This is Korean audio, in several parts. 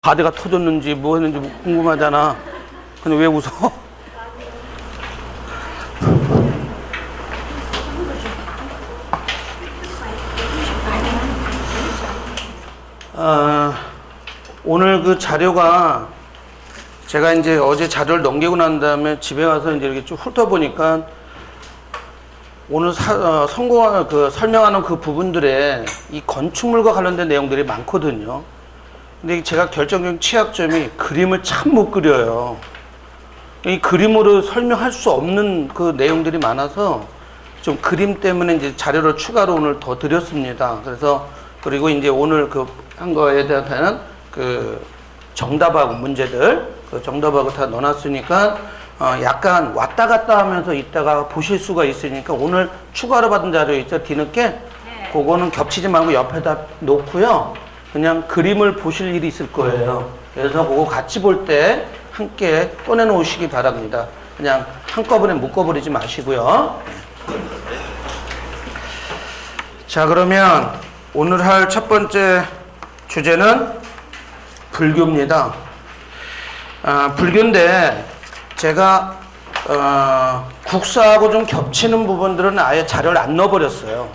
바디가 터졌는지 뭐 했는지 궁금하잖아. 근데 왜 웃어? 오늘 그 자료가 제가 이제 어제 자료를 넘기고 난 다음에 집에 가서 이제 이렇게 쭉 훑어보니까 오늘 설명하는 그 부분들에 이 건축물과 관련된 내용들이 많거든요. 근데 제가 결정적인 취약점이 그림을 참 못 그려요. 이 그림으로 설명할 수 없는 그 내용들이 많아서 좀 그림 때문에 이제 자료를 추가로 오늘 더 드렸습니다. 그래서 그리고 이제 오늘 그 한 거에 대한 그 정답하고 문제들 그 정답하고 다 넣어놨으니까 약간 왔다 갔다 하면서 이따가 보실 수가 있으니까 오늘 추가로 받은 자료 있죠? 뒤늦게? 네. 그거는 겹치지 말고 옆에다 놓고요. 그냥 그림을 보실 일이 있을 거예요. 그래서 그거 같이 볼 때 함께 꺼내놓으시기 바랍니다. 그냥 한꺼번에 묶어버리지 마시고요. 자, 그러면 오늘 할 첫 번째 주제는 불교입니다. 불교인데 제가 국사하고 좀 겹치는 부분들은 아예 자료를 안 넣어버렸어요.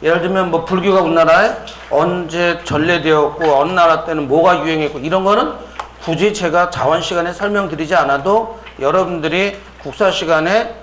예를 들면 뭐 불교가 우리나라에 언제 전래되었고 어느 나라 때는 뭐가 유행했고 이런 거는 굳이 제가 자원 시간에 설명드리지 않아도 여러분들이 국사 시간에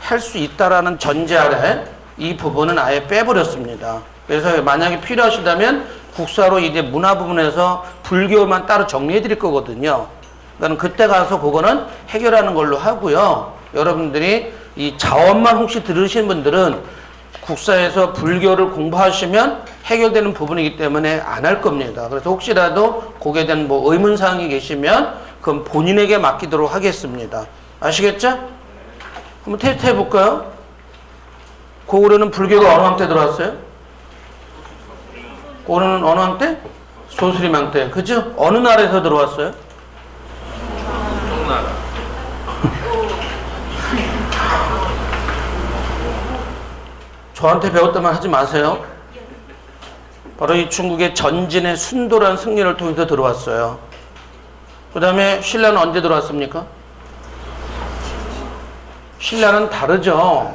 할 수 있다라는 전제 아래 이 부분은 아예 빼버렸습니다. 그래서 만약에 필요하시다면 국사로 이제 문화 부분에서 불교만 따로 정리해 드릴 거거든요. 그러니까 그때 가서 그거는 해결하는 걸로 하고요. 여러분들이 이 자원만 혹시 들으신 분들은 국사에서 불교를 공부하시면 해결되는 부분이기 때문에 안 할 겁니다. 그래서 혹시라도 거기에 대한 뭐 의문사항이 계시면 그건 본인에게 맡기도록 하겠습니다. 아시겠죠? 한번 테스트 해볼까요? 고구려는 불교가 어느 왕 때 들어왔어요? 고구려는 어느 왕 때? 소수림왕 때. 그죠? 어느 나라에서 들어왔어요? 송나라. 저한테 배웠다만 하지 마세요. 바로 이 중국의 전진의 순도란 승리를 통해서 들어왔어요. 그 다음에 신라는 언제 들어왔습니까? 신라는 다르죠.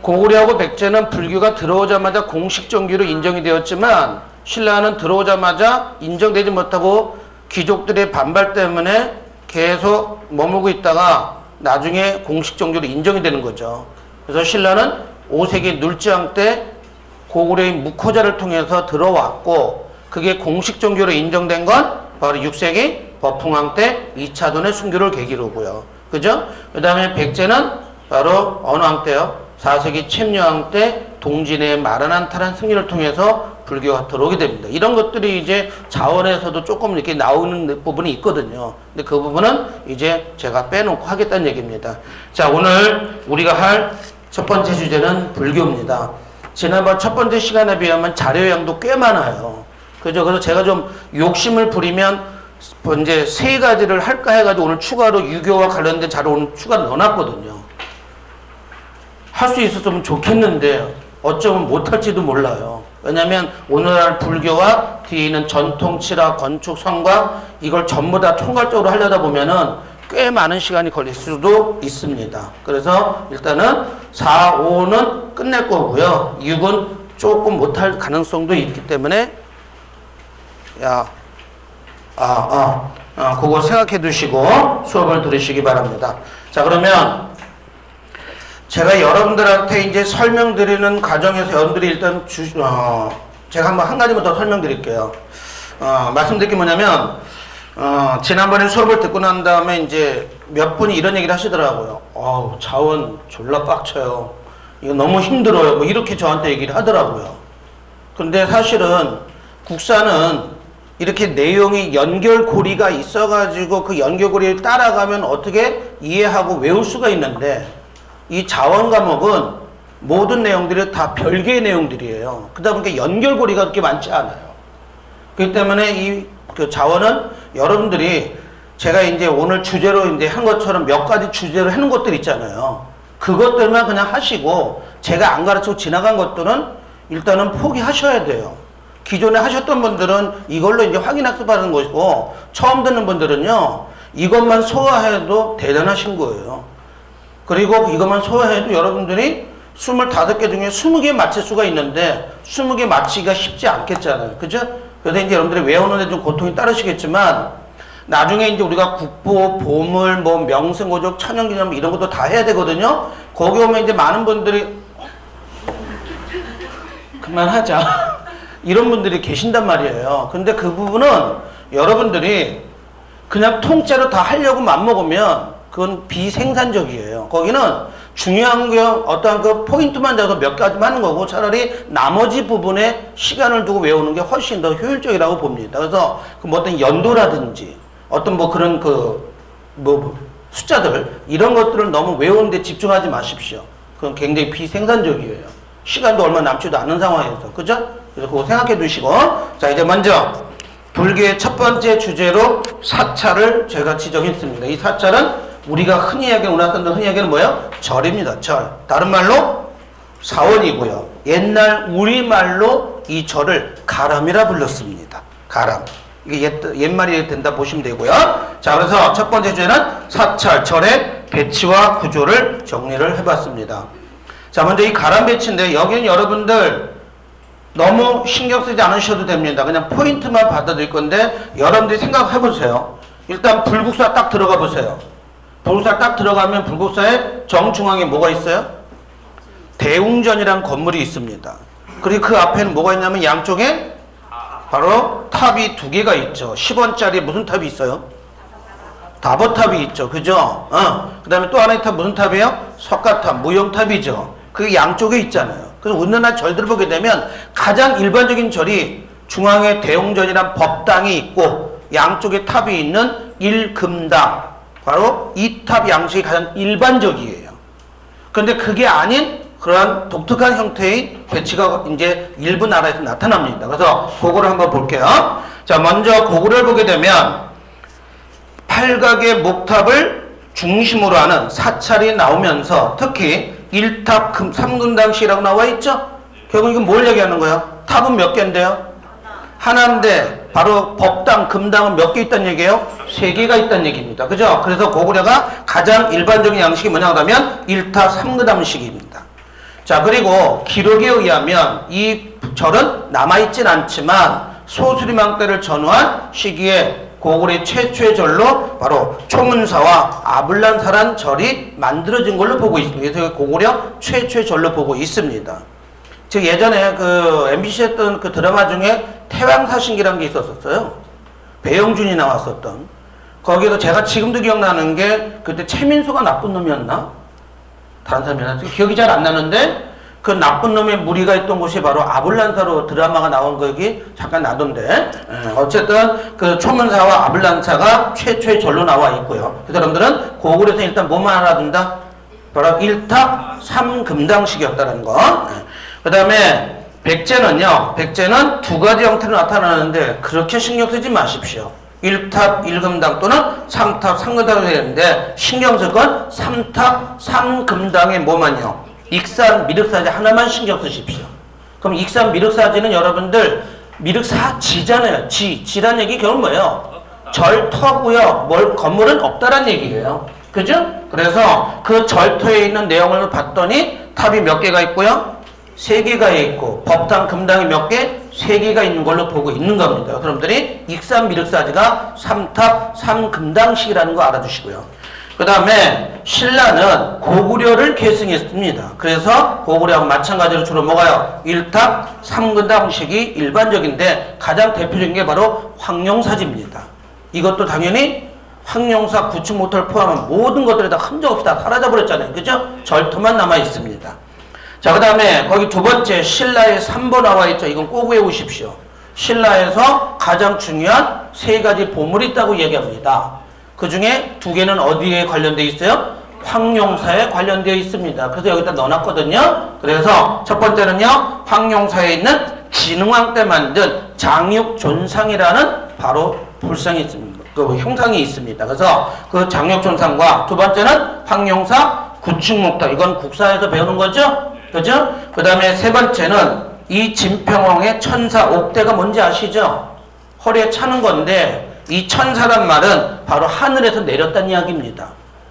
고구려하고 백제는 불교가 들어오자마자 공식 종교로 인정이 되었지만 신라는 들어오자마자 인정되지 못하고 귀족들의 반발 때문에 계속 머물고 있다가 나중에 공식 종교로 인정이 되는 거죠. 그래서 신라는 5세기 눌지왕 때 고구려의 무코자를 통해서 들어왔고 그게 공식 종교로 인정된 건 바로 6세기 버풍왕 때 2차돈의 순교를 계기로고요. 그죠? 그 다음에 백제는 바로 어느 왕 때요? 4세기 챔유왕 때 동진의 마라난타란 승리를 통해서 불교가 들어오게 됩니다. 이런 것들이 이제 자원에서도 조금 이렇게 나오는 부분이 있거든요. 근데 그 부분은 이제 제가 빼놓고 하겠다는 얘기입니다. 자, 오늘 우리가 할 첫 번째 주제는 불교입니다. 지난번 첫 번째 시간에 비하면 자료 양도 꽤 많아요. 그죠? 그래서 제가 좀 욕심을 부리면 이제 세 가지를 할까 해가지고 오늘 추가로 유교와 관련된 자료 오늘 추가로 넣어놨거든요. 할 수 있었으면 좋겠는데 어쩌면 못할지도 몰라요. 왜냐하면 오늘날 불교와 뒤에 있는 전통, 칠화, 건축, 성곽 이걸 전부 다 총괄적으로 하려다 보면은 꽤 많은 시간이 걸릴 수도 있습니다. 그래서 일단은 4, 5는 끝낼 거고요. 6은 조금 못할 가능성도 있기 때문에 그거 생각해 두시고 수업을 들으시기 바랍니다. 자, 그러면 제가 여러분들한테 이제 설명드리는 과정에서 여러분들이 일단 제가 한번 한 가지만 더 설명드릴게요. 말씀드릴 게 뭐냐면, 지난번에 수업을 듣고 난 다음에 이제 몇 분이 이런 얘기를 하시더라고요. 자원 졸라 빡쳐요. 이거 너무 힘들어요. 뭐 이렇게 저한테 얘기를 하더라고요. 근데 사실은 국사는 이렇게 내용이 연결고리가 있어가지고 그 연결고리를 따라가면 어떻게 이해하고 외울 수가 있는데 이 자원 과목은 모든 내용들이 다 별개의 내용들이에요. 그러다 보니까 연결고리가 그렇게 많지 않아요. 그렇기 때문에 이 그 자원은 여러분들이 제가 이제 오늘 주제로 이제 한 것처럼 몇 가지 주제로 해놓은 것들 있잖아요. 그것들만 그냥 하시고 제가 안 가르치고 지나간 것들은 일단은 포기하셔야 돼요. 기존에 하셨던 분들은 이걸로 이제 확인학습하는 것이고, 처음 듣는 분들은요, 이것만 소화해도 대단하신 거예요. 그리고 이것만 소화해도 여러분들이 25개 중에 20개 맞힐 수가 있는데 20개 맞히기가 쉽지 않겠잖아요. 그죠? 그래서 이제 여러분들이 외우는데 좀 고통이 따르시겠지만 나중에 이제 우리가 국보, 보물, 뭐 명승고족, 천연기념 이런 것도 다 해야 되거든요. 거기 오면 이제 많은 분들이 그만하자 이런 분들이 계신단 말이에요. 근데 그 부분은 여러분들이 그냥 통째로 다 하려고 맘먹으면 그건 비생산적이에요. 거기는 중요한 게 어떠한 그 포인트만 잡아서 몇 가지만 하는 거고 차라리 나머지 부분에 시간을 두고 외우는 게 훨씬 더 효율적이라고 봅니다. 그래서 그 뭐 어떤 연도라든지 어떤 뭐 그런 뭐 숫자들 이런 것들을 너무 외우는 데 집중하지 마십시오. 그건 굉장히 비생산적이에요. 시간도 얼마 남지도 않은 상황에서. 그죠? 그래서 그거 생각해 두시고. 자, 이제 먼저 불교의 첫 번째 주제로 사찰을 제가 지정했습니다. 이 사찰은 우리가 흔히 얘기하는, 우리나라 사람들 흔히 얘기하는 뭐예요? 절입니다. 절. 다른 말로 사원이고요. 옛날 우리말로 이 절을 가람이라 불렀습니다. 가람. 이게 옛말이 된다 보시면 되고요. 자, 그래서 첫 번째 주제는 사찰, 절의 배치와 구조를 정리를 해봤습니다. 자, 먼저 이 가람 배치인데 여기는 여러분들 너무 신경 쓰지 않으셔도 됩니다. 그냥 포인트만 받아들일 건데 여러분들이 생각해 보세요. 일단 불국사 딱 들어가 보세요. 불국사 딱 들어가면 불국사의 정중앙에 뭐가 있어요? 대웅전이라는 건물이 있습니다. 그리고 그 앞에는 뭐가 있냐면 양쪽에 바로 탑이 2개가 있죠. 10원짜리 무슨 탑이 있어요? 다보탑이 있죠. 그죠? 그 다음에 또 하나의 탑 무슨 탑이에요? 석가탑, 무용탑이죠. 그게 양쪽에 있잖아요. 그래서 우리나라 절들을 보게 되면 가장 일반적인 절이 중앙에 대웅전이란 법당이 있고 양쪽에 탑이 있는 일금당, 바로 이 탑 양식이 가장 일반적이에요. 그런데 그게 아닌 그러한 독특한 형태의 배치가 이제 일부 나라에서 나타납니다. 그래서 그거를 한번 볼게요. 자, 먼저 그거를 보게 되면 팔각의 목탑을 중심으로 하는 사찰이 나오면서 특히 1탑 3금당식이라고 나와 있죠? 결국 이건 뭘 얘기하는 거야? 탑은 몇 개인데요? 하나인데 바로 법당, 금당은 몇 개 있다는 얘기예요? 3개가 있다는 얘기입니다. 그죠? 그래서 고구려가 가장 일반적인 양식이 뭐냐고 하면 1탑 3금당식입니다. 자, 그리고 기록에 의하면 이 절은 남아있진 않지만 소수리망 때를 전후한 시기에 고구려 최초의 절로 바로 초문사와 아불란사란 절이 만들어진 걸로 보고 있습니다. 그래서 고구려 최초의 절로 보고 있습니다. 즉 예전에 그 MBC 했던 그 드라마 중에 태왕사신기라는 게 있었어요. 배영준이 나왔었던. 거기도 제가 지금도 기억나는 게 그때 최민수가 나쁜 놈이었나? 다른 사람이 기억이 잘 안 나는데 그 나쁜 놈의 무리가 있던 곳이 바로 아불란사로 드라마가 나온 거기 잠깐 나던데 어쨌든 그 초문사와 아불란사가 최초의 절로 나와 있고요. 그래서 여러분들은 고구려에서 일단 뭐만 알아둔다? 바로 1탑 3금당식이었다는 거. 그 다음에 백제는요. 백제는 2가지 형태로 나타나는데 그렇게 신경 쓰지 마십시오. 1탑 1금당 또는 3탑 3금당이 되는데 신경 쓸 건 3탑 3금당의 뭐만요? 익산 미륵사지 하나만 신경 쓰십시오. 그럼 익산 미륵사지는 여러분들 미륵사지잖아요. 지란 얘기 결국 뭐예요? 절터고요. 건물은 없다란 얘기예요. 그죠? 그래서 그 절터에 있는 내용을 봤더니 탑이 몇 개가 있고요? 3개가 있고 법당, 금당이 몇 개? 3개가 있는 걸로 보고 있는 겁니다. 여러분들이 익산 미륵사지가 3탑 3금당식이라는 거 알아두시고요. 그 다음에 신라는 고구려를 계승했습니다. 그래서 고구려하고 마찬가지로 주로 뭐가요? 1탑 3금당식이 일반적인데 가장 대표적인 게 바로 황룡사지입니다. 이것도 당연히 황룡사 구축모터를 포함한 모든 것들이 다 흔적 없이 다 사라져버렸잖아요. 그죠? 절터만 남아 있습니다. 자, 그 다음에 거기 두 번째 신라에 3번 나와 있죠. 이건 꼭 외우십시오. 신라에서 가장 중요한 3가지 보물이 있다고 얘기합니다. 그 중에 2개는 어디에 관련되어 있어요? 황룡사에 관련되어 있습니다. 그래서 여기다 넣어놨거든요. 그래서 첫 번째는요. 황룡사에 있는 진흥왕 때 만든 장육존상이라는 바로 불상이 있습니다. 그 형상이 있습니다. 그래서 그 장육존상과 두 번째는 황룡사 구축목탑. 이건 국사에서 배우는 거죠? 그죠? 그 다음에 세 번째는 이 진평왕의 천사 옥대가 뭔지 아시죠? 허리에 차는 건데 이 천사란 말은 바로 하늘에서 내렸다는 이야기입니다.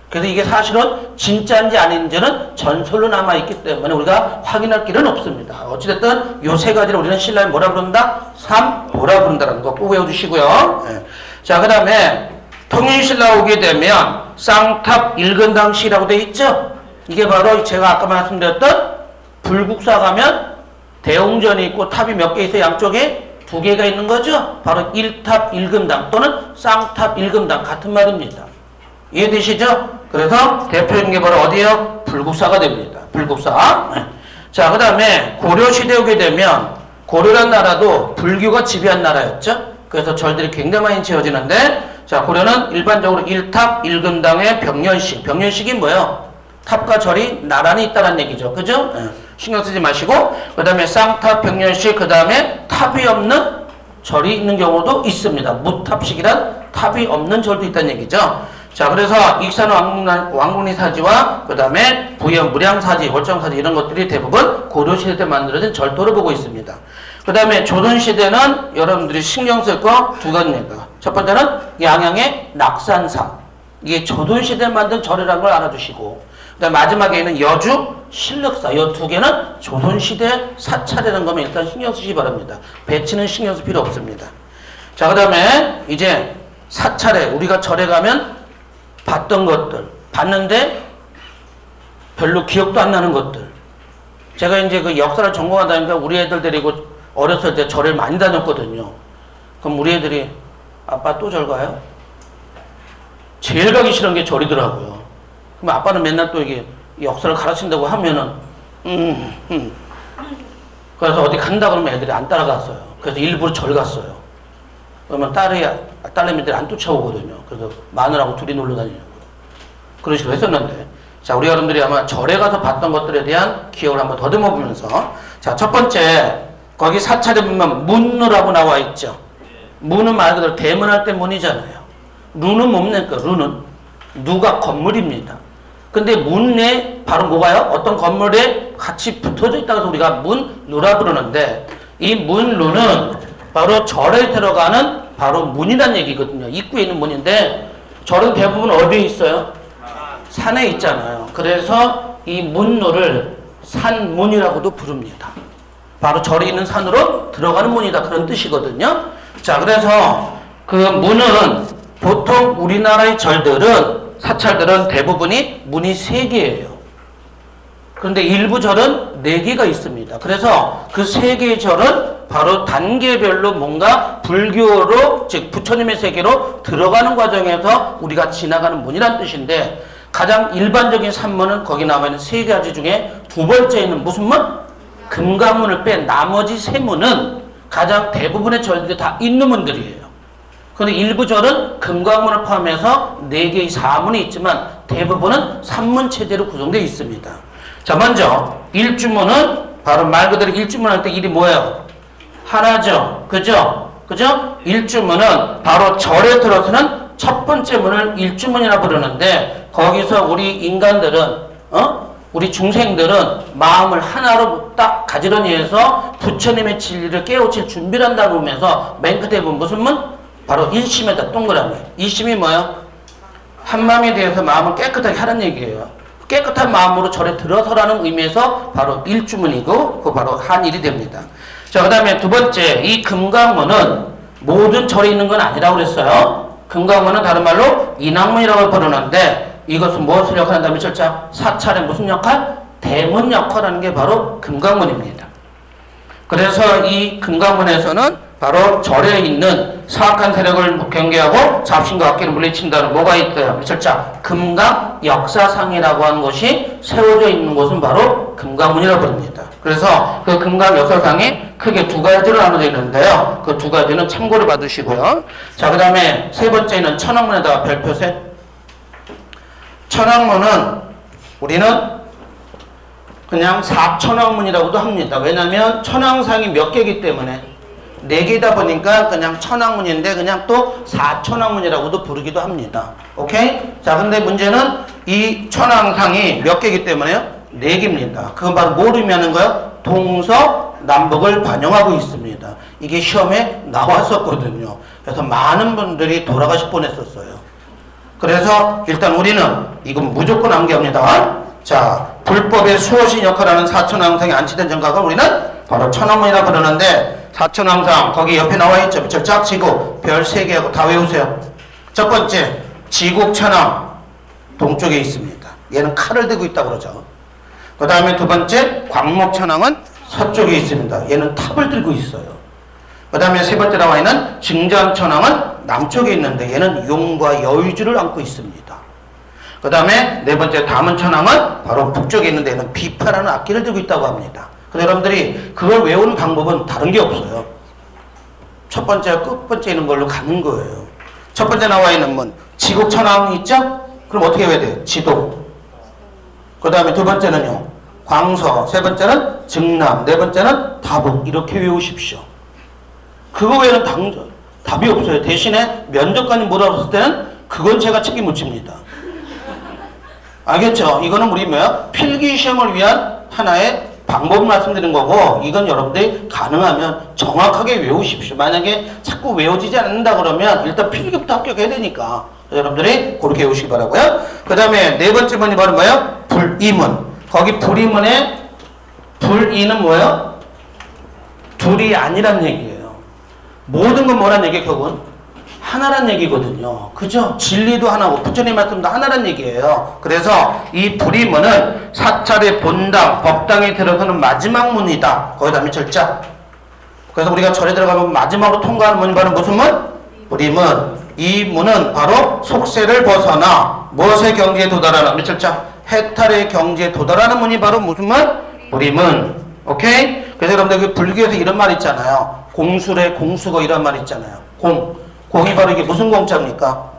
그래서 이게 사실은 진짜인지 아닌지는 전설로 남아있기 때문에 우리가 확인할 길은 없습니다. 어찌됐든 요 세 가지를 우리는 신라에 뭐라 부른다? 삼보라 부른다는 거 꼭 외워주시고요. 네. 자, 그 다음에 통일신라 오게 되면 쌍탑 일근당시라고 돼 있죠? 이게 바로 제가 아까 말씀드렸던 불국사 가면 대웅전이 있고 탑이 몇 개 있어요? 양쪽에 2개가 있는 거죠? 바로 1탑 1금당 또는 쌍탑 1금당 같은 말입니다. 이해되시죠? 그래서 대표적인 게 바로 어디에요? 불국사가 됩니다. 불국사. 자, 그 다음에 고려시대 오게 되면 고려란 나라도 불교가 지배한 나라였죠? 그래서 절들이 굉장히 많이 지어지는데 자, 고려는 일반적으로 1탑 1금당의 병년식. 병년식이 뭐예요? 탑과 절이 나란히 있다는 얘기죠. 그죠? 신경 쓰지 마시고 그 다음에 쌍탑 병년식 그 다음에 탑이 없는 절이 있는 경우도 있습니다. 무탑식이란 탑이 없는 절도 있다는 얘기죠. 자, 그래서 익산 왕궁리 사지와 그 다음에 부연 무량사지, 월정사지 이런 것들이 대부분 고려시대 때 만들어진 절도를 보고 있습니다. 그 다음에 조선시대는 여러분들이 신경 쓸 거 2가지입니다. 첫 번째는 양양의 낙산사. 이게 조선시대에 만든 절이라는 걸 알아두시고 그 다음 마지막에는 여주 신륵사. 이 2개는 조선시대 사찰이라는 거면 일단 신경 쓰시기 바랍니다. 배치는 신경 쓸 필요 없습니다. 자, 그 다음에 이제 사찰에 우리가 절에 가면 봤던 것들, 봤는데 별로 기억도 안 나는 것들. 제가 이제 그 역사를 전공하다 보니까 우리 애들 데리고 어렸을 때 절을 많이 다녔거든요. 그럼 우리 애들이 아빠 또 절 가요? 제일 가기 싫은 게 절이더라고요. 그럼 아빠는 맨날 또 이게 역사를 가르친다고 하면은 그래서 어디 간다 그러면 애들이 안 따라갔어요. 그래서 일부러 절 갔어요. 그러면 딸내미들이 안 쫓아오거든요. 그래서 마누라하고 둘이 놀러 다니려고 그런 식으로 했었는데 자, 우리 여러분들이 아마 절에 가서 봤던 것들에 대한 기억을 한번 더듬어 보면서 자, 첫 번째 거기 사찰에 보면 문루라고 나와 있죠. 문은 말 그대로 대문할 때 문이잖아요. 루는 뭡니까? 루는 누가 건물입니다. 근데 문 내에 바로 뭐가요? 어떤 건물에 같이 붙어져 있다고 해서 우리가 문루라 부르는데 이 문루는 바로 절에 들어가는 바로 문이란 얘기거든요. 입구에 있는 문인데 절은 대부분 어디에 있어요? 산에 있잖아요. 그래서 이 문루를 산문이라고도 부릅니다. 바로 절이 있는 산으로 들어가는 문이다 그런 뜻이거든요. 자, 그래서 그 문은 보통 우리나라의 절들은 사찰들은 대부분이 문이 3개예요. 그런데 일부 절은 4개가 있습니다. 그래서 그 3개의 절은 바로 단계별로 뭔가 불교로 즉 부처님의 세계로 들어가는 과정에서 우리가 지나가는 문이란 뜻인데 가장 일반적인 산문은 거기 나와 있는 3가지 중에 2번째에는 무슨 문? 금강문을 뺀 나머지 3문은 가장 대부분의 절들이 다 있는 문들이에요. 그런데 일부 절은 금강문을 포함해서 4개의 사문이 있지만 대부분은 산문 체제로 구성되어 있습니다. 자, 먼저 일주문은 바로 말 그대로 일주문 할 때 일이 뭐예요? 하나죠. 그죠? 그죠? 일주문은 바로 절에 들어서는 첫 번째 문을 일주문이라 부르는데 거기서 우리 인간들은 우리 중생들은 마음을 하나로 딱 가지런히 해서 부처님의 진리를 깨우칠 준비를 한다고 하면서 맨 끝에 보면 무슨 문? 바로 일심에다 동그라미. 일심이 뭐예요? 한마음에 대해서 마음을 깨끗하게 하는 얘기예요. 깨끗한 마음으로 절에 들어서라는 의미에서 바로 일주문이고 그 바로 한일이 됩니다. 자, 그 다음에 2번째 이 금강문은 모든 절에 있는 건 아니라고 그랬어요. 금강문은 다른 말로 인왕문이라고 부르는데 이것은 무엇을 역할한다면 절차 사찰의 무슨 역할? 대문 역할하는 게 바로 금강문입니다. 그래서 이 금강문에서는 바로 절에 있는 사악한 세력을 경계하고 잡신과 악기를 물리친다는 뭐가 있어요? 절차 금강 역사상이라고 하는 것이 세워져 있는 곳은 바로 금강문이라고 부릅니다. 그래서 그 금강 역사상이 크게 2가지로 나눠져 있는데요. 그 2가지는 참고를 받으시고요. 자, 그 다음에 3번째는 천왕문에다가 별표세. 천왕문은 우리는 그냥 사천왕문이라고도 합니다. 왜냐하면 천왕상이 몇 개이기 때문에 4개다 보니까 그냥 천왕문인데 그냥 또 사천왕문이라고도 부르기도 합니다. 오케이? 자, 근데 문제는 이 천왕상이 몇 개이기 때문에요? 4개입니다. 그건 바로 뭘 의미하는 거예요? 동서, 남북을 반영하고 있습니다. 이게 시험에 나왔었거든요. 그래서 많은 분들이 돌아가실 뻔했었어요. 그래서 일단 우리는 이건 무조건 암기합니다. 자, 불법의 수호신 역할하는 사천왕상에 안치된 정각을 우리는 바로 천왕문이라 부르는데, 사천왕상 거기 옆에 나와있죠. 절짝 지구 별 3개하고 다 외우세요. 첫 번째 지국천왕 동쪽에 있습니다. 얘는 칼을 들고 있다고 그러죠. 그 다음에 두 번째 광목천왕은 서쪽에 있습니다. 얘는 탑을 들고 있어요. 그 다음에 세 번째 나와 있는 증전천왕은 남쪽에 있는데 얘는 용과 여의주를 안고 있습니다. 그 다음에 네 번째 다문천왕은 바로 북쪽에 있는데 얘는 비파라는 악기를 들고 있다고 합니다. 그래서 여러분들이 그걸 외우는 방법은 다른 게 없어요. 첫 번째와 끝 번째 있는 걸로 가는 거예요. 첫 번째 나와 있는 문 지국천왕 있죠? 그럼 어떻게 해야 돼요? 지도. 그 다음에 두 번째는요 광서, 세 번째는 증남, 네 번째는 다북. 이렇게 외우십시오. 그거 외에는 답이 없어요. 대신에 면접관이 물어봤을 때는 그건 제가 책임 못 집니다. 알겠죠? 이거는 우리 뭐야? 필기시험을 위한 하나의 방법을 말씀드린 거고, 이건 여러분들이 가능하면 정확하게 외우십시오. 만약에 자꾸 외워지지 않는다 그러면 일단 필기부터 합격해야 되니까 여러분들이 그렇게 외우시기 바라고요. 그 다음에 네 번째 문이 바로 뭐예요? 불이문. 거기 불이문에 불이는 뭐예요? 둘이 아니란 얘기예요. 모든 건 뭐란 얘기예요? 결국은 하나란 얘기거든요. 그죠? 진리도 하나고 부처님 말씀도 하나란 얘기예요. 그래서 이 불이문은 사찰의 본당, 법당에 들어서는 마지막 문이다. 거기다 밑절자. 그래서 우리가 절에 들어가면 마지막으로 통과하는 문이 바로 무슨 문? 불이문. 이 문은 바로 속세를 벗어나 무엇의 경지에 도달하는 밑절자? 해탈의 경지에 도달하는 문이 바로 무슨 문? 불이문. 오케이? 그래서 여러분들 그 불교에서 이런 말 있잖아요. 공술의 공수거 이런 말 있잖아요. 공이 바로 이게 무슨 공자입니까?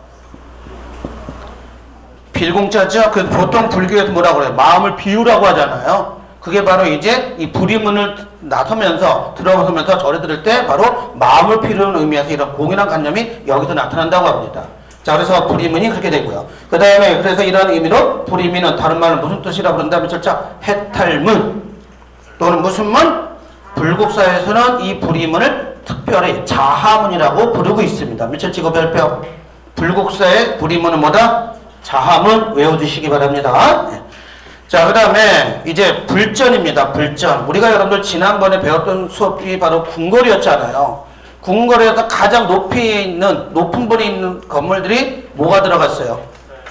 빌공자죠? 그 보통 불교에서 뭐라고 그래요? 마음을 비우라고 하잖아요. 그게 바로 이제 이 불이문을 나서면서 들어서면서 절에 들을 때 바로 마음을 비우는 의미에서 이런 공이란 관념이 여기서 나타난다고 합니다. 자, 그래서 불이문이 그렇게 되고요. 그 다음에 그래서 이런 의미로 불이문은 다른 말은 무슨 뜻이라고 그런다면 절차 해탈문 또는 무슨 문? 불국사에서는 이 불이문을 특별히 자하문이라고 부르고 있습니다. 밑절치고 별표. 불국사의 불이문은 뭐다? 자하문 외워두시기 바랍니다. 네. 자, 그 다음에 이제 불전입니다. 불전. 우리가 여러분들 지난번에 배웠던 수업이 바로 궁궐이었잖아요. 궁궐에서 가장 높이 있는, 높은 분이 있는 건물들이 뭐가 들어갔어요?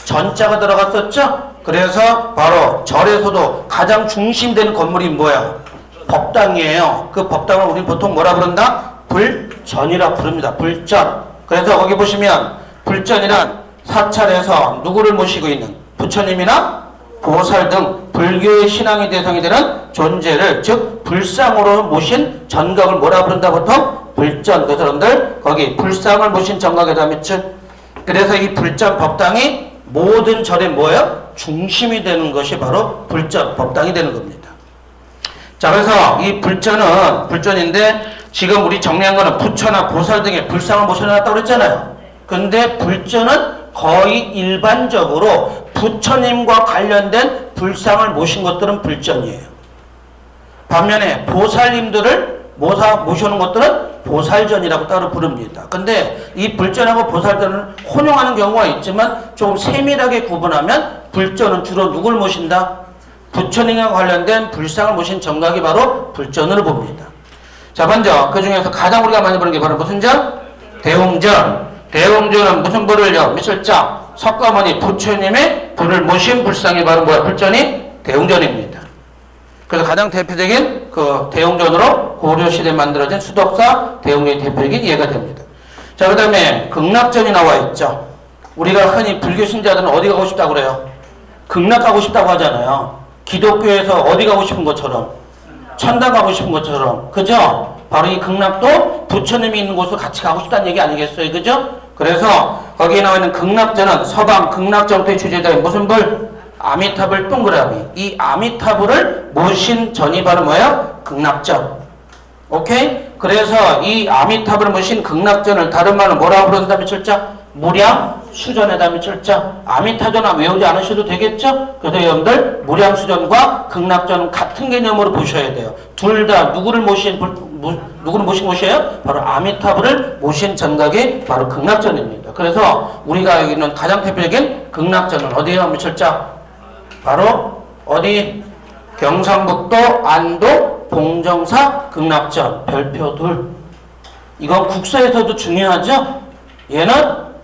전자가 들어갔었죠? 그래서 바로 절에서도 가장 중심되는 건물이 뭐예요? 법당이에요. 그 법당을 우리는 보통 뭐라 부른다? 불전이라 부릅니다. 불전. 그래서 거기 보시면 불전이란 사찰에서 누구를 모시고 있는 부처님이나 보살 등 불교의 신앙의 대상이 되는 존재를, 즉 불상으로 모신 전각을 뭐라 부른다? 보통 불전. 그래서 여러분들 거기 불상을 모신 전각에다 밑줄. 그래서 이 불전 법당이 모든 절의 뭐예요? 중심이 되는 것이 바로 불전 법당이 되는 겁니다. 자, 그래서 이 불전인데 지금 우리 정리한 거는 부처나 보살 등의 불상을 모셔놨다고 그랬잖아요. 근데 불전은 거의 일반적으로 부처님과 관련된 불상을 모신 것들은 불전이에요. 반면에 보살님들을 모셔놓은 것들은 보살전이라고 따로 부릅니다. 근데 이 불전하고 보살전을 혼용하는 경우가 있지만 조금 세밀하게 구분하면 불전은 주로 누굴 모신다? 부처님과 관련된 불상을 모신 정각이 바로 불전으로 봅니다. 자, 먼저 그 중에서 가장 우리가 많이 보는 게 바로 무슨 전? 대웅전. 대웅전은 무슨 불을요? 밑설자 석가모니 부처님의 불을 모신 불상이 바로 뭐야? 불전이 대웅전입니다. 그래서 가장 대표적인 그 대웅전으로 고려시대에 만들어진 수덕사 대웅전이 대표적인 예가 됩니다. 자, 그 다음에 극락전이 나와 있죠. 우리가 흔히 불교 신자들은 어디 가고 싶다고 그래요? 극락 가고 싶다고 하잖아요. 기독교에서 어디 가고 싶은 것처럼, 천당 가고 싶은 것처럼, 그죠? 바로 이 극락도 부처님이 있는 곳으로 같이 가고 싶다는 얘기 아니겠어요? 그죠? 그래서 거기에 나와 있는 극락전은 서방 극락전부터의 주제자인 무슨 불? 아미타불 동그라미. 이 아미타불을 모신 전이 바로 뭐예요? 극락전. 오케이? 그래서 이 아미타불을 모신 극락전을 다른 말로 뭐라고 부른다면 철자? 무량수전에다 철자. 아미타전 외우지 않으셔도 되겠죠? 그래서 여러분들 무량수전과 극락전 같은 개념으로 보셔야 돼요. 둘 다 누구를 모시고 모셔요? 바로 아미타불을 모신 전각이 바로 극락전입니다. 그래서 우리가 여기 있는 가장 대표적인 극락전은 어디에요? 철자. 바로 어디? 경상북도 안동 봉정사 극락전 별표 둘. 이건 국서에서도 중요하죠? 얘는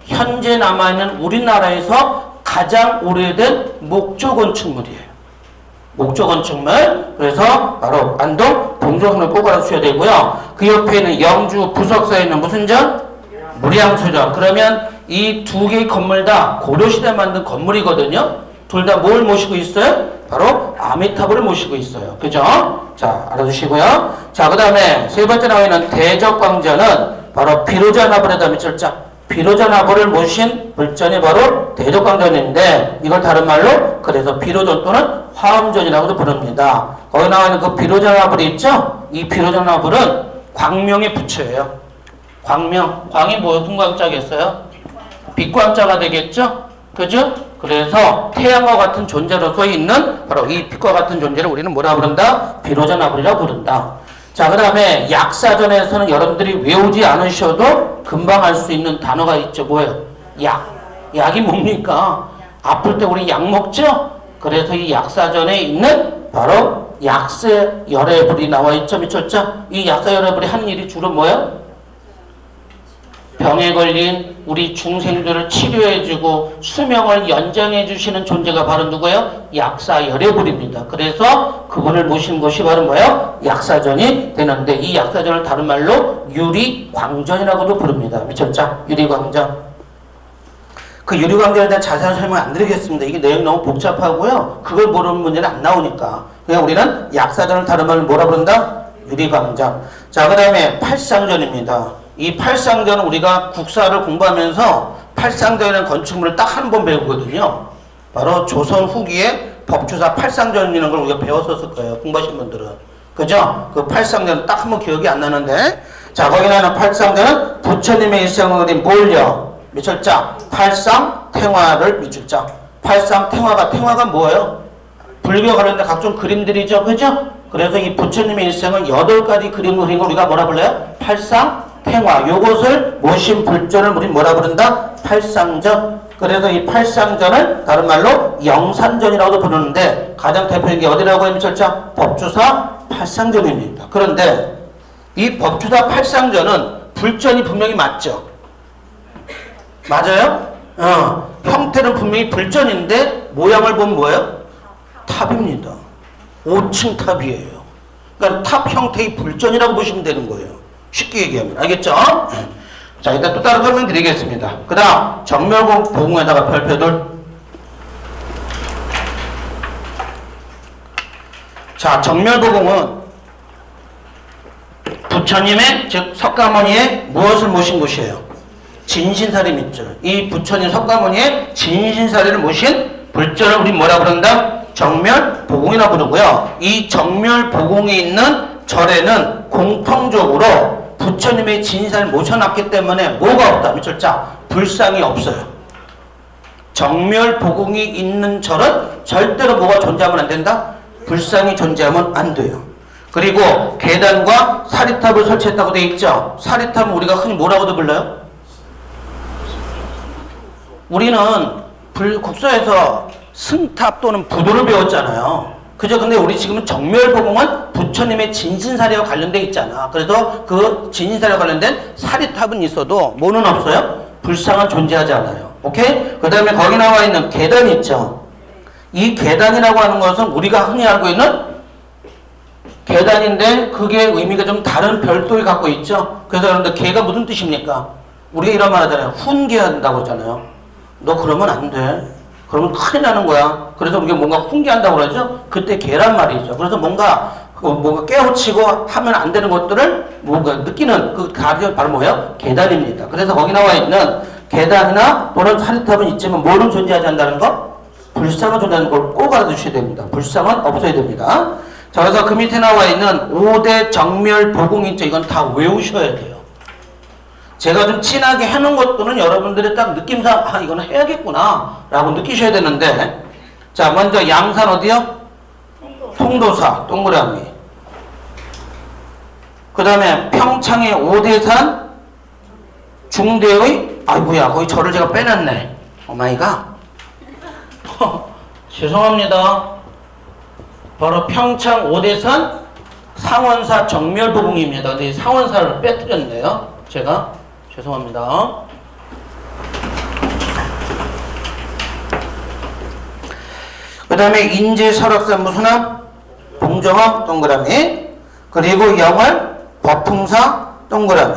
현재 남아있는 우리나라에서 가장 오래된 목조 건축물이에요. 목조 건축물. 그래서 바로 안동 봉정사를 꼭 알아주셔야 되고요. 그 옆에 있는 영주 부석사에 있는 무슨 전? 무량수전. 그러면 이 두 개의 건물 다 고려시대에 만든 건물이거든요. 둘 다 뭘 모시고 있어요? 바로 아미타불을 모시고 있어요. 그죠? 자, 알아두시고요. 자, 그 다음에 세 번째 나와 있는 대적광전은 바로 비로자나불에다 미철자. 비로자나불을 모신 불전이 바로 대적광전인데 이걸 다른 말로 그래서 비로전 또는 화엄전이라고도 부릅니다. 거기 나와 있는 그 비로자나불이 있죠? 이 비로자나불은 광명의 부처예요. 광명. 광이 무슨 광자겠어요? 빛광자가 되겠죠? 그죠? 그래서 태양과 같은 존재로서 있는 바로 이 빛과 같은 존재를 우리는 뭐라 부른다? 비로자나불이라고 부른다. 자, 그 다음에 약사전에서는 여러분들이 외우지 않으셔도 금방 알 수 있는 단어가 있죠. 뭐예요? 약. 약이 뭡니까? 아플 때 우리 약 먹죠? 그래서 이 약사전에 있는 바로 약사열애불이 나와 있죠. 미쳤죠? 이 약사열애불이 하는 일이 주로 뭐예요? 병에 걸린 우리 중생들을 치료해주고 수명을 연장해주시는 존재가 바로 누구예요? 약사열애불입니다. 그래서 그분을 모신 것이 바로 뭐예요? 약사전이 되는데 이 약사전을 다른 말로 유리광전이라고도 부릅니다. 미쳤죠? 유리광전. 그 유리광전에 대한 자세한 설명 안 드리겠습니다. 이게 내용이 너무 복잡하고요. 그걸 모르는 문제는 안 나오니까. 그냥 우리는 약사전을 다른 말로 뭐라 부른다? 유리광전. 자, 그 다음에 팔상전입니다. 이 팔상전은 우리가 국사를 공부하면서 팔상전이라는 건축물을 딱 한 번 배우거든요. 바로 조선 후기에 법주사 팔상전이라는 걸 우리가 배웠었을 거예요. 공부하신 분들은. 그죠? 그 팔상전 딱 한 번 기억이 안 나는데. 자, 거기 나오는 팔상전은 부처님의 일생을 그린 뭘요? 미철자. 팔상탱화를 미철자. 팔상탱화가 뭐예요? 불교 관련된 각종 그림들이죠. 그죠? 그래서 이 부처님의 일생을 8가지 그림을 그린 걸 우리가 뭐라 불러요? 팔상탱화. 요것을 모신 불전을 우리 뭐라 부른다? 팔상전. 그래서 이 팔상전을 다른 말로 영산전이라고도 부르는데 가장 대표적인 게 어디라고 하면 철자? 법주사 팔상전입니다. 그런데 이 법주사 팔상전은 불전이 분명히 맞죠? 맞아요? 형태는 분명히 불전인데 모양을 보면 뭐예요? 탑입니다. 5층 탑이에요. 그러니까 탑 형태의 불전이라고 보시면 되는 거예요. 쉽게 얘기하면. 알겠죠? 자, 일단 또 따로 설명드리겠습니다. 그 다음 정멸보궁에다가 별표들. 자, 정멸보궁은 부처님의 즉 석가모니의 무엇을 모신 곳이에요? 진신사리 밑줄. 이 부처님 석가모니의 진신사리를 모신 불전을 우리 뭐라 부른다? 정멸보궁이라고 부르고요. 이 정멸보궁이 있는 절에는 공통적으로 부처님의 진신사를 모셔놨기 때문에 뭐가 없다? 미철자. 불상이 없어요. 정멸보궁이 있는 절은 절대로 뭐가 존재하면 안 된다? 불상이 존재하면 안 돼요. 그리고 계단과 사리탑을 설치했다고 되어 있죠. 사리탑은 우리가 흔히 뭐라고도 불러요? 우리는 국서에서 승탑 또는 부도를 배웠잖아요. 그죠? 근데 우리 지금은 정멸보궁은 부처님의 진신사리와 관련돼 있잖아. 그래서 그 진신사리와 관련된 사리탑은 있어도 뭐는 없어요? 불상은 존재하지 않아요. 오케이? 그 다음에 거기 나와 있는 계단 있죠. 이 계단이라고 하는 것은 우리가 흔히 알고 있는 계단인데 그게 의미가 좀 다른 별도를 갖고 있죠. 그래서 여러분들 계가 무슨 뜻입니까? 우리가 이런 말 하잖아요. 훈계한다고 하잖아요. 너 그러면 안 돼. 그러면 큰일 나는 거야. 그래서 우리가 뭔가 훈계한다고 그러죠. 그때 계란 말이죠. 그래서 뭔가 깨우치고 하면 안 되는 것들을 뭔가 느끼는 그 가격이 바로 뭐예요? 계단입니다. 그래서 거기 나와 있는 계단이나 또는 사리탑은 있지만 뭐는 존재하지 않는다는 거? 불상은 존재하는 걸 꼭 알아두셔야 됩니다. 불상은 없어야 됩니다. 자, 그래서 그 밑에 나와 있는 5대 정멸보궁 있죠. 이건 다 외우셔야 돼요. 제가 좀 진하게 해놓은 것들은 여러분들이 딱 느낌상 아 이거는 해야겠구나 라고 느끼셔야 되는데 자 먼저 양산 어디요? 통도사 동그라미 그 다음에 평창의 오대산 중대의 아이고야 거기 저를 제가 빼놨네 오마이갓 죄송합니다 바로 평창 오대산 상원사 정멸보궁입니다 근데 상원사를 빼뜨렸네요 제가 죄송합니다 그 다음에 인제 설악산 무수남 봉정암 동그라미 그리고 영월 법풍사 동그라미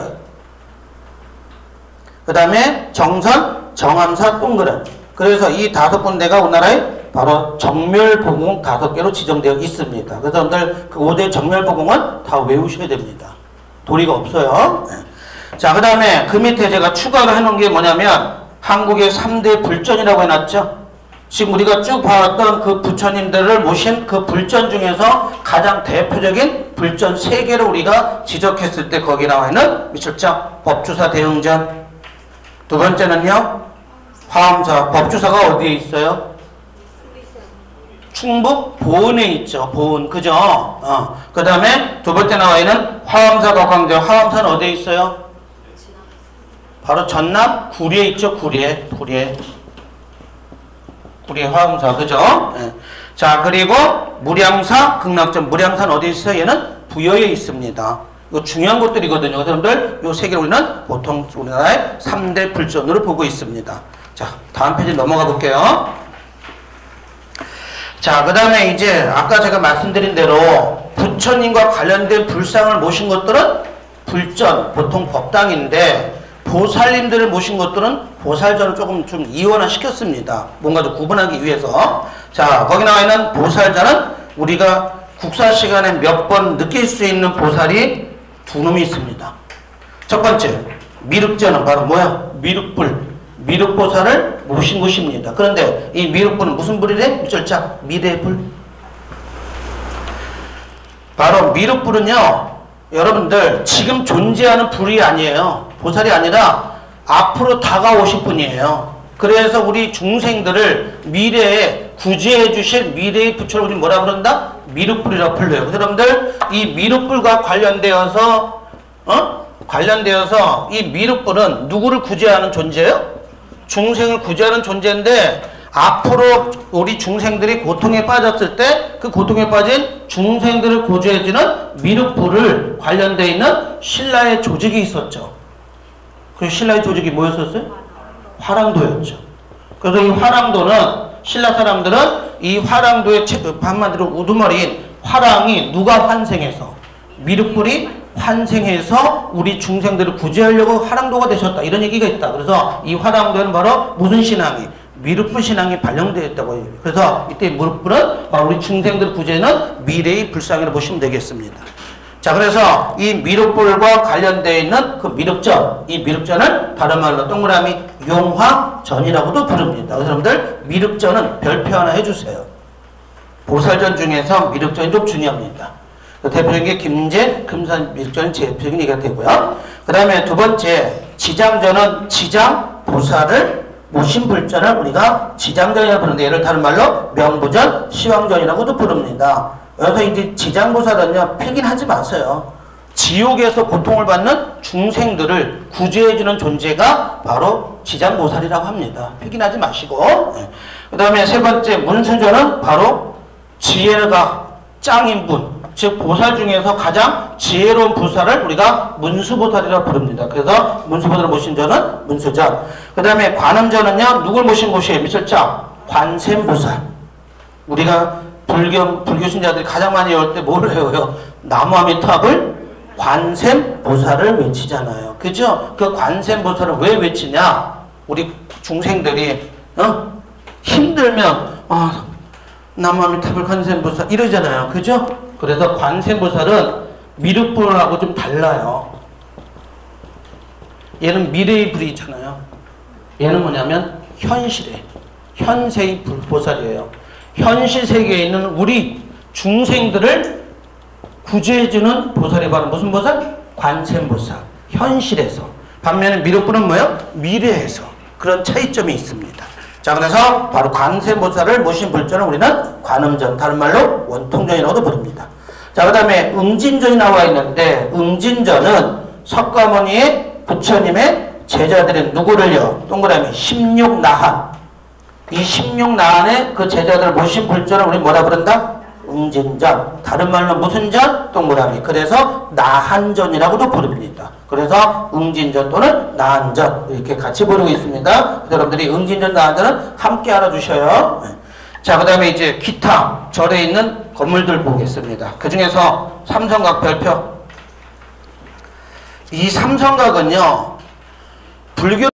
그 다음에 정선 정암사 동그라미 그래서 이 5군데가 우리나라에 바로 정멸보궁 5개로 지정되어 있습니다. 그래서 여러분들 그 5대 정멸보궁은 다 외우셔야 됩니다. 도리가 없어요. 네. 자, 그 다음에 그 밑에 제가 추가로 해놓은 게 뭐냐면 한국의 3대 불전이라고 해놨죠. 지금 우리가 쭉 봐왔던 그 부처님들을 모신 그 불전 중에서 가장 대표적인 불전 3개를 우리가 지적했을 때 거기 나와 있는 미철장 법주사 대흥전 두 번째는요 화엄사 법주사가 어디에 있어요? 충북 보은에 있죠. 보은 그죠? 그 다음에 두 번째 나와 있는 화엄사 법광대 화엄사는 어디에 있어요? 바로 전남 구리에 있죠. 구리에 화엄사 그죠? 네. 자 그리고 무량사 극락전 무량사는 어디에 있어요? 얘는 부여에 있습니다. 이거 중요한 것들이거든요. 여러분들 요 세 개를 우리는 보통 우리나라의 3대 불전으로 보고 있습니다. 자 다음 페이지 넘어가 볼게요. 자 그 다음에 이제 아까 제가 말씀드린 대로 부처님과 관련된 불상을 모신 것들은 불전 보통 법당인데 보살님들을 모신 것들은 보살전을 조금 좀 이원화 시켰습니다. 뭔가 좀 구분하기 위해서. 자, 거기 나와 있는 보살전은 우리가 국사 시간에 몇 번 느낄 수 있는 보살이 2놈이 있습니다. 첫 번째, 미륵전은 바로 뭐야? 미륵불. 미륵보살을 모신 곳입니다. 그런데 이 미륵불은 무슨 불이래? 절자 미래불. 바로 미륵불은요, 여러분들 지금 존재하는 불이 아니에요. 보살이 아니라 앞으로 다가오실 분이에요. 그래서 우리 중생들을 미래에 구제해 주실 미래의 부처를 우리 뭐라 그런다? 미륵불이라고 불러요. 그래서 여러분들 이 미륵불과 관련되어서 이 미륵불은 누구를 구제하는 존재예요? 중생을 구제하는 존재인데 앞으로 우리 중생들이 고통에 빠졌을 때 그 고통에 빠진 중생들을 구제해주는 미륵불을 관련되어 있는 신라의 조직이 있었죠. 그 신라의 조직이 뭐였었어요? 화랑도였죠. 그래서 이 화랑도는 신라 사람들은 이 화랑도의 한마디로 우두머리인 화랑이 누가 환생해서 미륵불이 환생해서 우리 중생들을 구제하려고 화랑도가 되셨다 이런 얘기가 있다. 그래서 이 화랑도에는 바로 무슨 신앙이 미륵불 신앙이 발령되어 있다고 해요. 그래서 이때 미륵불은 바로 우리 중생들을 구제하는 미래의 불상이라고 보시면 되겠습니다. 자, 그래서 이 미륵불과 관련되어 있는 그 미륵전, 이 미륵전을 다른 말로 동그라미 용화전이라고도 부릅니다. 그래서 여러분들 미륵전은 별표 하나 해주세요. 보살전 중에서 미륵전이 좀 중요합니다. 대표적인 게 김제, 금산 미륵전이 대표적인 얘기가 되고요. 그 다음에 두 번째 지장전은 지장 보살을 모신 불전을 우리가 지장전이라고 부르는데 얘를 다른 말로 명부전, 시황전이라고도 부릅니다. 그래서 이제 지장보살은요 필긴하지 마세요. 지옥에서 고통을 받는 중생들을 구제해주는 존재가 바로 지장보살이라고 합니다. 필긴하지 마시고. 그 다음에 세 번째 문수전은 바로 지혜가 짱인 분, 즉 보살 중에서 가장 지혜로운 보살을 우리가 문수보살이라고 부릅니다. 그래서 문수보살을 모신 전은 문수전. 그 다음에 관음전은요 누굴 모신 곳이에요? 미철자 관세음보살. 우리가 불교 신자들이 가장 많이 외울 때 뭘 외워요? 나무아미탑을 관세음보살을 외치잖아요. 그죠? 그 관세음보살을 왜 외치냐? 우리 중생들이 힘들면 나무아미탑을 관세음보살 이러잖아요. 그죠? 그래서 관세음보살은 미륵불하고 좀 달라요. 얘는 미래의 불이잖아요. 얘는 뭐냐면 현세의 보살이에요. 현실 세계에 있는 우리 중생들을 구제해주는 보살이 바로 무슨 보살? 관세음보살. 현실에서. 반면에 미륵부는 뭐예요? 미래에서. 그런 차이점이 있습니다. 자, 그래서 바로 관세모사를 모신 불전을 우리는 관음전, 다른 말로 원통전이라고도 부릅니다. 자, 그 다음에 응진전이 나와 있는데, 응진전은 석가모니의 부처님의 제자들인 누구를요? 동그라미 16나한. 이 16나한의 그 제자들 모신 불전을 우리 뭐라 부른다? 응진전. 다른 말로 무슨 전? 동그라미. 그래서 나한전이라고도 부릅니다. 그래서 응진전 또는 나한전 이렇게 같이 부르고 있습니다. 여러분들이 응진전, 나한전은 함께 알아주셔요. 자, 그 다음에 이제 기타 절에 있는 건물들 보겠습니다. 그 중에서 삼성각 별표. 이 삼성각은요, 불교